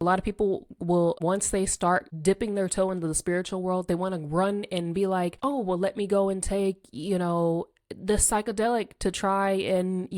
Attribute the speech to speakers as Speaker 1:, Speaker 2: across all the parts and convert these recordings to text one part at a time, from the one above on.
Speaker 1: A lot of people will, once they start dipping their toe into the spiritual world, they want to run and be like, oh, well, let me go and take, the psychedelic to try and,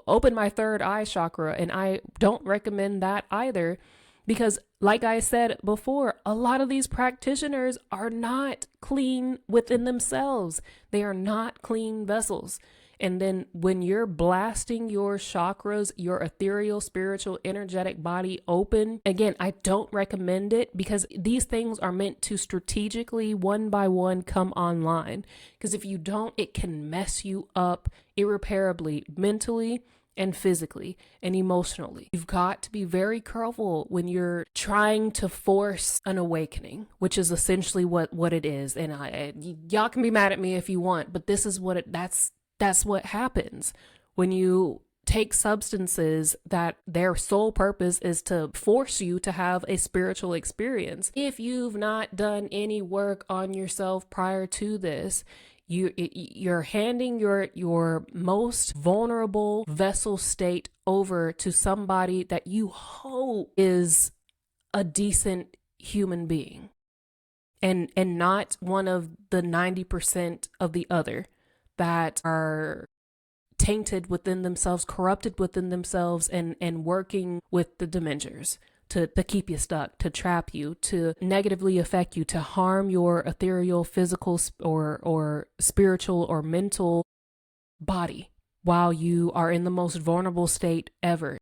Speaker 1: open my third eye chakra. And I don't recommend that either, because like I said before, a lot of these practitioners are not clean within themselves. They are not clean vessels. And then when you're blasting your chakras, your ethereal, spiritual, energetic body open, again, I don't recommend it, because these things are meant to strategically, one by one, come online. Because if you don't, it can mess you up irreparably, mentally and physically and emotionally. You've got to be very careful when you're trying to force an awakening, which is essentially what it is. And y'all can be mad at me if you want, but this is that's what happens when you take substances that their sole purpose is to force you to have a spiritual experience. If you've not done any work on yourself prior to this, you're handing your most vulnerable vessel state over to somebody that you hope is a decent human being, and not one of the 90% of the other that are tainted within themselves, corrupted within themselves, and working with the Demengers to keep you stuck, to trap you, to negatively affect you, to harm your ethereal, physical, or spiritual or mental body while you are in the most vulnerable state ever.